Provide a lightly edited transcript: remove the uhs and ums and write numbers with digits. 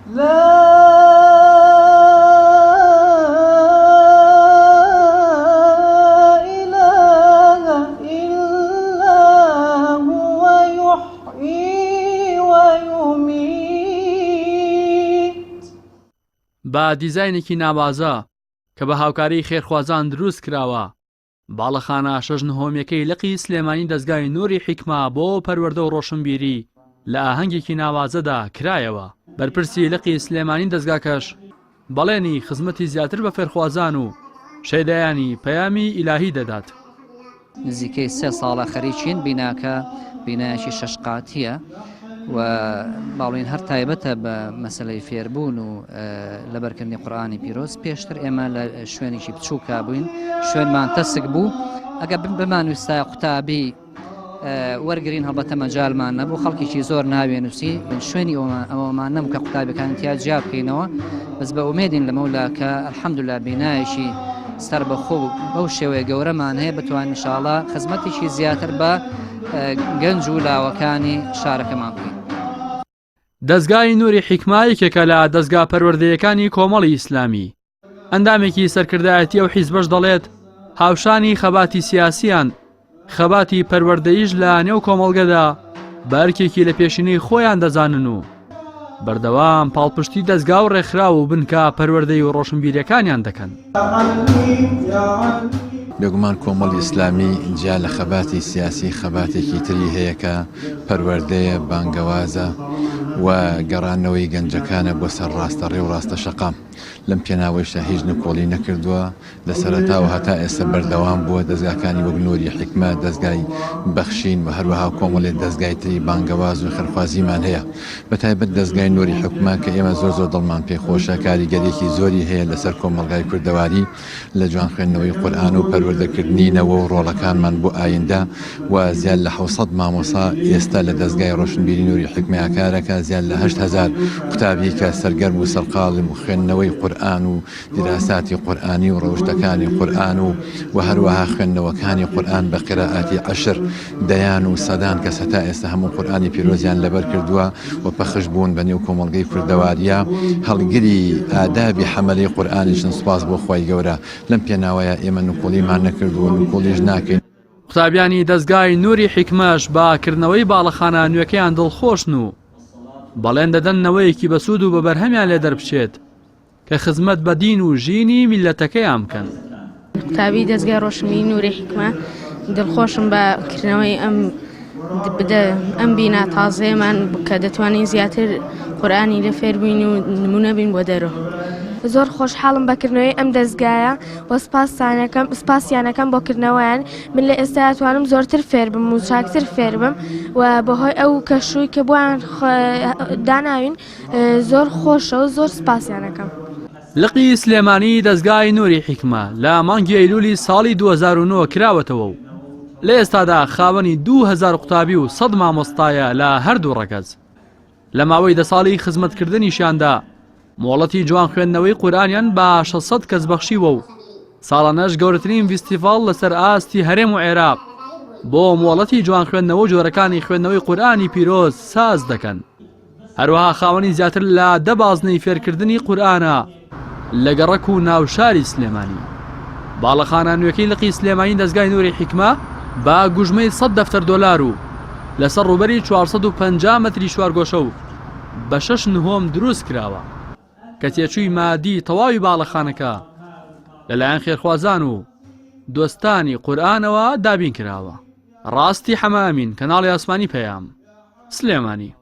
با دیزاینێکی ناوازە کە بە هاوکاری خێرخوازان دروست کراوە. باڵەخانە 6/9 لقی سلێمانی دەستگای نووری حیکما بۆ پەروەردە و ڕۆشنبیری لە ئاهەنگێکی ناوازەدا کرایەوە. بەرپرسی لقی سلێمانی دەستگاکەش بەڵێنی خزمەتی زیاتر بە فێرخوازان و شێدایانی پەیامی ئیلاهی دەدات. نزیکەی 3 ساڵە خەریکین بیناکە بینایەکی 6 قاتیە و باڵین هەر تایبەتە بە مەسلەی فێربوون و لەبەرکردنی قورئانی پیرۆز. پێشتر ئێمە لە شوێنێکی بچووکە بووین، شوێنمان تەسک بوو، ئەگە بمانویستە قوتابی وەرگرین هەڵبەتە مەجالمان نەبوو، خەڵکیی زۆر ناوێنووسی شوێنی ئەوەمان نەم کە قوتابەکان تیا جیا بکەینەوە. بەس بە ئومێدین لە مەولا کە ئەلحەمدولیلا بینایەکی سەر بەخۆ بەو شێوەیە گەورەمان هەیە بتوانین ئینشاڵڵا خزمەتێکی زیاتر بە گەنج و لاوەکانی شارەکەمان بکەین. دەستگای نووری حیکما یەکێکە لە دەستگا پەروەردەیەکانی کۆمەڵی ئیسلامی. ئەندامێکی سەرکردایەتی ئەو حیزبەش دەڵێت هاوشانی خەباتی سیاسیان خەباتی پەروەردەیش لە نێو کۆمەڵگەدا بەرکێکی لە پێشینەی خۆیان دەزانن و بەردەوام پاڵپشتی دەستگا و ڕێکخراو و بنکە پەروەردەی و ڕۆشنبیریەکانیان دەکەن. بێگومان کۆمەڵی ئیسلامی جا لە خەباتی سیاسی خەباتێکی تری هەیە کە پەروەردەیە بانگەوازە و گەڕانەوەی گەنجەکانە بۆ سەر ڕاستەڕێ و ڕاستە شەقام. لەم پێناوەیشە هیچ نکۆڵی نەکردووە لە سەرەتاوە هەتا ئێستا بەردەوام بووە دەستگاکانی وەک نووری حیکما، دەستگای بەخشین و هەروەها کۆمەڵێ دەستگای تری بانگەواز و خەرخوازیمان هەیە. بەتایبەت دەستگای نووری حیکما کە ئێمە زۆر دڵمان پێخۆشە، کاریگەریەکی زۆری هەیە لەسەر کۆمەڵگای کوردەواری لە جوان خوێندنەوەی قورئان و پەروەردەکردنینەوە و ڕۆڵەکانمان بۆ ئایندە و زیاد لە 700 مامۆسا ئێستا لە دەستگای ڕۆشنبیری نووری حیکما کارەکە، زیاد لە 8000 قوتابی کە سەرگەرم و سەرقاڵی و خوێندنەوەی قورئان و دیراساتی قورئانی و ڕەوشتەکانی قورئان و هەروەها خوێندنەوەکانی قورئان بە قیرائاتی عەشر دەیان و سەدان کەس هەتا ئێستا هەموو قورئانی پیرۆزیان لەبەر کردووە و پەخش بوون بە نێو کۆمەڵگەی کوردەواریە. هەڵگری ئادابی حەمەلەی قورئانیشن سوپاس بۆ خۆی گەورە. لەم پێناوەیە ئێمە نکۆڵیمان نەکردووە، نکۆڵیش ناکەین. قوتابیانی دەستگای نووری حیکمەش باکردنەوەی باڵەخانە نوێکەیان دڵخۆشن و بەڵێن دەدەنەوەیەکی بەسوود و بە بەرهەمیان لێ دەربچێت کە خزمەت بە دین و ژینی میلەتەکەیان بکەن. قوتابی دەستگای ڕۆشنبیری نووری حیکما دڵخۆشم بەکردنەوەی ئەم بینا تازەیەمان کە دەتوانین زیاتر قورئانی لە فێر بووین و نمونە بین بۆ دەرەوە. زۆر خۆشحاڵم بەکردنەوەی ئەم دەستگایە و سپاسیانەکەم بۆکردنەوەیان. من لە ئێستا ئەتوانم زۆرتر فێر بم و چاکتر فێر بم و بەهۆی ئەو کەشووی کە بۆیان داناوین زۆر خۆشە و زۆر سپاسیانەکەم. لقی سلێمانی دەستگای نووری حیکما لە مانگی ئەیلولی ساڵی 2009 کراوەتەوە و لە ئێستادا خاوەنی 2000 قوتابی و 100 مامۆستایە لە هەردوو ڕەگەز. لە ماوەی 10 ساڵی خزمەتکردنیشاندا مۆڵەتی جوان خوێندنەوەی قورئانیان بە 600 کەس بەخشیوە و ساڵانەش گەورەترین فیستیڤاڵ لەسەر ئاستی هەرێم و عێراق بۆ مۆڵەتی جوان خوێندنەوە و جۆرەکانی خوێندنەوەی قورئانی پیرۆز ساز دەکەن. هەروەها خاوەنی زیاتر لە 10 بازنەی فێرکردنی قورئانە لە گەڕەک و ناوشاری سلێمانی. باڵەخانە نوێکەی لقی سلێمانی دەستگای نووری حیکما بە گوژمەی 100 دەفتەر دۆلار و لەسەر ڕووبەری 450 مەتری شوارگۆشە و بە 6/9 دروست کراوە کە تێچووی مادی تەواوی باڵەخانەکە لەلایەن خێرخوازان و دۆستانی قورئانەوە دابین کراوە. ڕاستی حەمامین کەناڵی ئاسمانی پەیام سلێمانی.